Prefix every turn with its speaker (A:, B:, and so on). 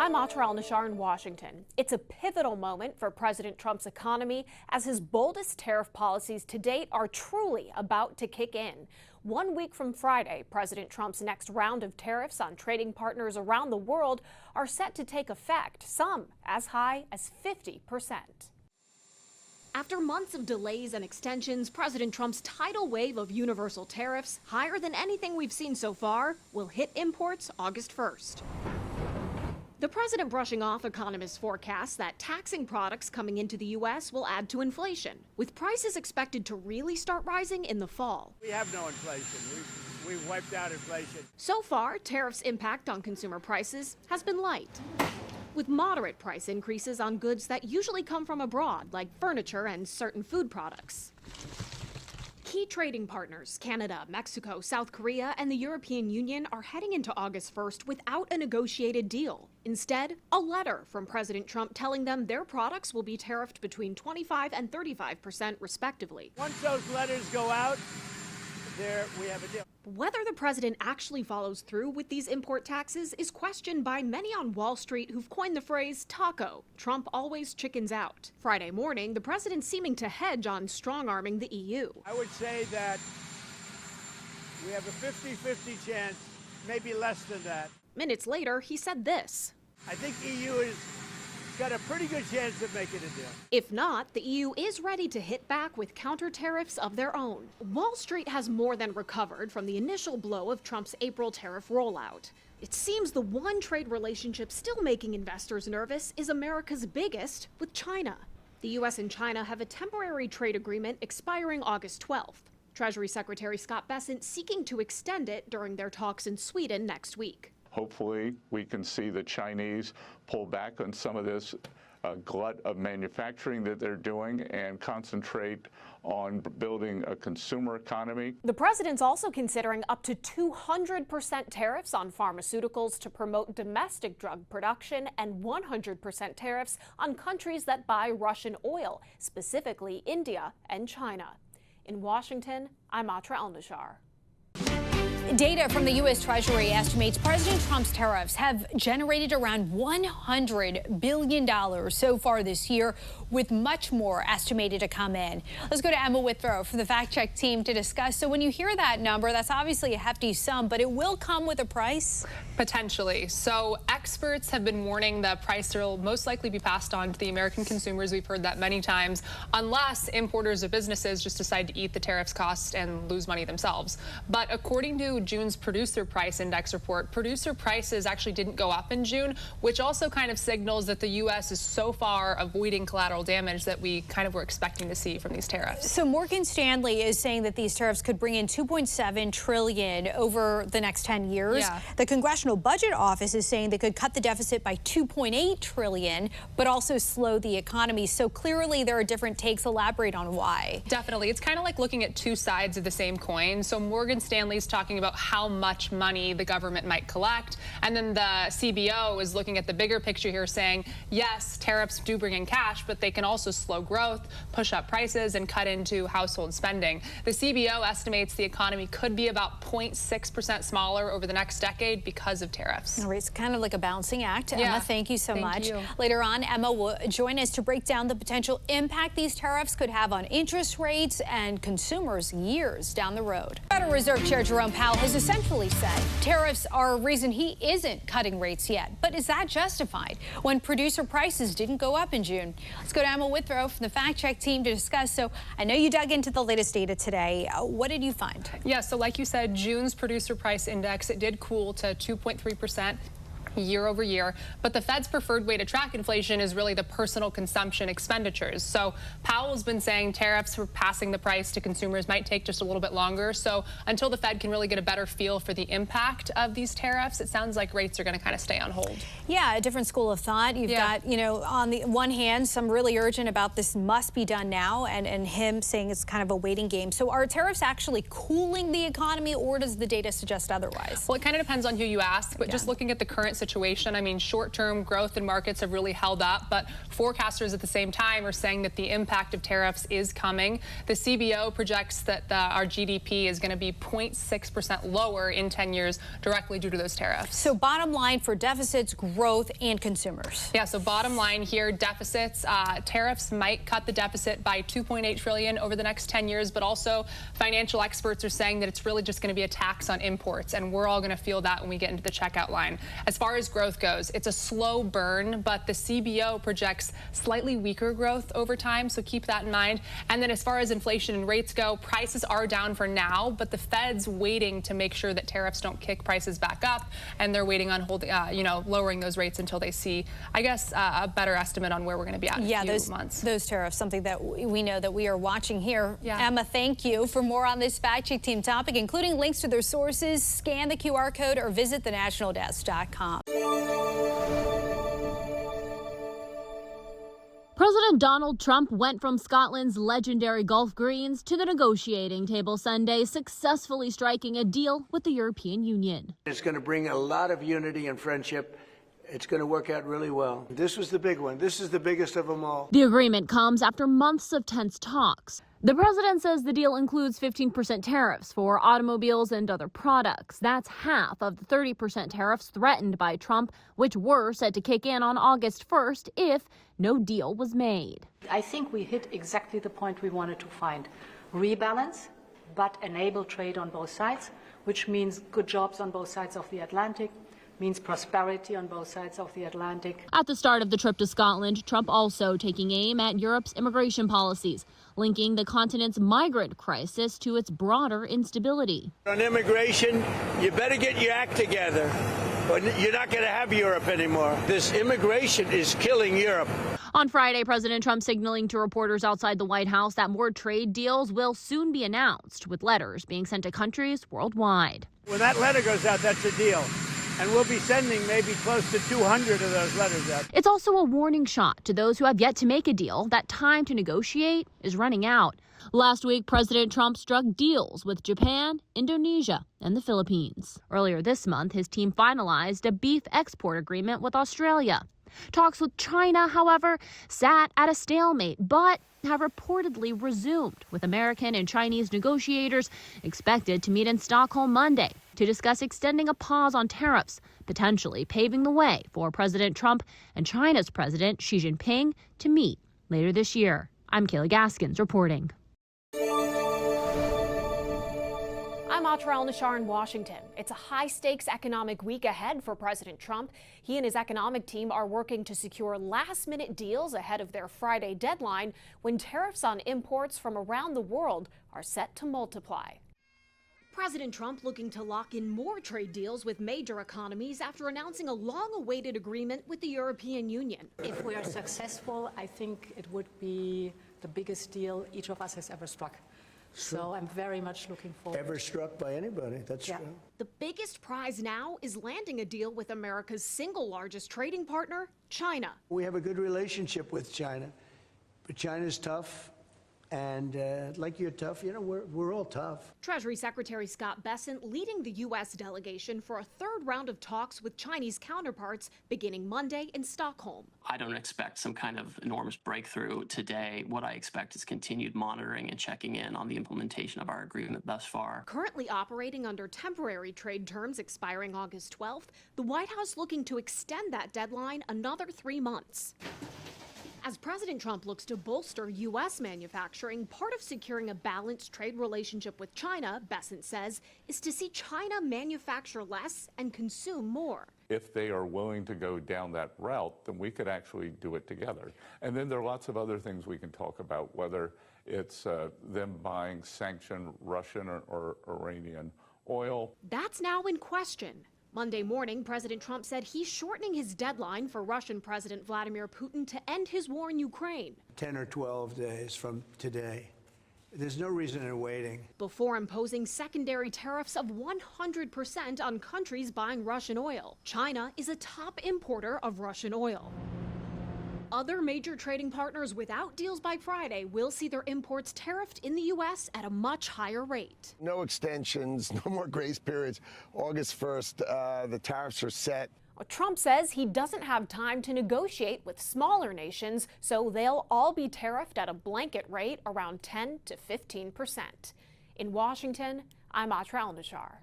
A: I'm Atra al-Nashar in Washington. It's a pivotal moment for President Trump's economy as his boldest tariff policies to date are truly about to kick in. 1 week from Friday, President Trump's next round of tariffs on trading partners around the world are set to take effect, some as high as 50%. After months of delays and extensions, President Trump's tidal wave of universal tariffs, higher than anything we've seen so far, will hit imports August 1st. The president brushing off economists' forecasts that taxing products coming into the U.S. will add to inflation, with prices expected to really start rising in the fall.
B: We have no inflation. We've wiped out inflation.
A: So far, tariffs' impact on consumer prices has been light, with moderate price increases on goods that usually come from abroad, like furniture and certain food products. Key trading partners, Canada, Mexico, South Korea, and the European Union are heading into August 1st without a negotiated deal. Instead, a letter from President Trump telling them their products will be tariffed between 25 and 35% respectively.
B: Once those letters go out, there we have a deal.
A: Whether the president actually follows through with these import taxes is questioned by many on Wall Street who've coined the phrase taco. Trump always chickens out. Friday morning, the president seeming to hedge on strong-arming the EU.
B: I would say that we have a 50-50 chance, maybe less than that.
A: Minutes later, he said this.
B: I think EU has got a pretty good chance of making a deal.
A: If not, the EU is ready to hit back with counter tariffs of their own. Wall Street has more than recovered from the initial blow of Trump's April tariff rollout. It seems the one trade relationship still making investors nervous is America's biggest, with China. The U.S. and China have a temporary trade agreement expiring August 12th. Treasury Secretary Scott Bessent seeking to extend it during their talks in Sweden next week.
C: Hopefully, we can see the Chinese pull back on some of this glut of manufacturing that they're doing and concentrate on building a consumer economy.
A: The president's also considering up to 200% tariffs on pharmaceuticals to promote domestic drug production and 100% tariffs on countries that buy Russian oil, specifically India and China. In Washington, I'm Atra al-Nashar.
D: Data from the U.S. Treasury estimates President Trump's tariffs have generated around $100 billion so far this year, with much more estimated to come in. Let's go to Emma Withrow from the Fact Check team to discuss. So when you hear that number, that's obviously a hefty sum, but it will come with a price?
E: Potentially. So experts have been warning the price will most likely be passed on to the American consumers. We've heard that many times, unless importers or businesses just decide to eat the tariffs cost and lose money themselves. But according to June's Producer Price Index report, producer prices actually didn't go up in June, which also kind of signals that the U.S. is so far avoiding collateral damage that we kind of were expecting to see from these tariffs.
D: So Morgan Stanley is saying that these tariffs could bring in $2.7 trillion over the next 10 years.
E: Yeah.
D: The Congressional Budget Office is saying they could cut the deficit by $2.8 trillion, but also slow the economy. So clearly there are different takes. Elaborate on why.
E: Definitely. It's kind of like looking at two sides of the same coin. So Morgan Stanley's talking about how much money the government might collect, and then the CBO is looking at the bigger picture here, saying, yes, tariffs do bring in cash, but they can also slow growth, push up prices, and cut into household spending. The CBO estimates the economy could be about 0.6% smaller over the next decade because of tariffs.
D: All right, it's kind of like a balancing act.
E: Yeah.
D: Emma, thank you so much.
E: You.
D: Later on, Emma will join us to break down the potential impact these tariffs could have on interest rates and consumers years down the road. Federal Reserve Chair Jerome Powell has essentially said tariffs are a reason he isn't cutting rates yet. But is that justified when producer prices didn't go up in June? Let's go to Emma Withrow from the Fact Check team to discuss. So I know you dug into the latest data today. What did you find?
E: Yeah, so like you said, June's Producer Price Index, it did cool to 2.3%. year over year, but the Fed's preferred way to track inflation is really the personal consumption expenditures. So Powell's been saying tariffs for passing the price to consumers might take just a little bit longer. So until the Fed can really get a better feel for the impact of these tariffs, it sounds like rates are going to kind of stay on hold.
D: Yeah, a different school of thought. You've got, you know, on the one hand, some really urgent about this must be done now, and him saying it's kind of a waiting game. So are tariffs actually cooling the economy, or does the data suggest otherwise?
E: Well, it kind of depends on who you ask, but just looking at the current situation. I mean, short-term growth in markets have really held up, but forecasters at the same time are saying that the impact of tariffs is coming. The CBO projects that our GDP is going to be 0.6% lower in 10 years directly due to those tariffs.
D: So bottom line for deficits, growth, and consumers.
E: Yeah, so bottom line here, deficits, tariffs might cut the deficit by $2.8 trillion over the next 10 years, but also financial experts are saying that it's really just going to be a tax on imports, and we're all going to feel that when we get into the checkout line. As far as growth goes, it's a slow burn, but the CBO projects slightly weaker growth over time, so keep that in mind. And then as far as inflation and rates go, prices are down for now, but the Fed's waiting to make sure that tariffs don't kick prices back up, and they're waiting on holding, lowering those rates until they see, I guess, a better estimate on where we're going to be at in a few months.
D: Those tariffs, something that we know that we are watching here.
E: Yeah.
D: Emma, thank you. For more on this Fact Check Team topic, including links to their sources, scan the QR code or visit thenationaldesk.com.
F: President Donald Trump went from Scotland's legendary Gulf Greens to the negotiating table Sunday, successfully striking a deal with the European Union.
G: It's going to bring a lot of unity and friendship. It's going to work out really well. This was the big one. This is the biggest of them all.
F: The agreement comes after months of tense talks. The president says the deal includes 15% tariffs for automobiles and other products. That's half of the 30% tariffs threatened by Trump, which were set to kick in on August 1st if no deal was made.
H: I think we hit exactly the point we wanted to find. Rebalance, but enable trade on both sides, which means good jobs on both sides of the Atlantic, means prosperity on both sides of the Atlantic.
F: At the start of the trip to Scotland, Trump also taking aim at Europe's immigration policies, linking the continent's migrant crisis to its broader instability.
B: On immigration, you better get your act together, or you're not going to have Europe anymore. This immigration is killing Europe.
F: On Friday, President Trump signaling to reporters outside the White House that more trade deals will soon be announced, with letters being sent to countries worldwide.
B: When that letter goes out, that's a deal. And we'll be sending maybe close to 200 of those letters out.
F: It's also a warning shot to those who have yet to make a deal that time to negotiate is running out. Last week, President Trump struck deals with Japan, Indonesia, and the Philippines. Earlier this month, his team finalized a beef export agreement with Australia. Talks with China, however, sat at a stalemate, but have reportedly resumed, with American and Chinese negotiators expected to meet in Stockholm Monday to discuss extending a pause on tariffs, potentially paving the way for President Trump and China's President Xi Jinping to meet later this year. I'm Kayla Gaskins reporting.
A: I'm Atra El-Nashar in Washington. It's a high-stakes economic week ahead for President Trump. He and his economic team are working to secure last-minute deals ahead of their Friday deadline when tariffs on imports from around the world are set to multiply. President Trump looking to lock in more trade deals with major economies after announcing a long-awaited agreement with the European Union.
H: If we are successful, I think it would be the biggest deal each of us has ever struck. So I'm very much looking forward.
G: Ever struck by anybody, that's true.
A: The biggest prize now is landing a deal with America's single largest trading partner, China.
G: We have a good relationship with China, but China's tough. And like you're tough, you know, we're all tough.
A: Treasury Secretary Scott Bessent leading the U.S. delegation for a third round of talks with Chinese counterparts beginning Monday in Stockholm.
I: I don't expect some kind of enormous breakthrough today. What I expect is continued monitoring and checking in on the implementation of our agreement thus far.
A: Currently operating under temporary trade terms expiring August 12th, the White House looking to extend that deadline another 3 months. As President Trump looks to bolster U.S. manufacturing, part of securing a balanced trade relationship with China, Bessent says, is to see China manufacture less and consume more.
C: If they are willing to go down that route, then we could actually do it together. And then there are lots of other things we can talk about, whether it's them buying sanctioned Russian or Iranian oil.
A: That's now in question. Monday morning, President Trump said he's shortening his deadline for Russian President Vladimir Putin to end his war in Ukraine.
G: 10 or 12 days from today. There's no reason in waiting.
A: Before imposing secondary tariffs of 100% on countries buying Russian oil. China is a top importer of Russian oil. Other major trading partners without deals by Friday will see their imports tariffed in the U.S. at a much higher rate.
J: No extensions, no more grace periods. August 1st, the tariffs are set.
A: Trump says he doesn't have time to negotiate with smaller nations, so they'll all be tariffed at a blanket rate around 10 to 15%. In Washington, I'm Atra Al-Nashar.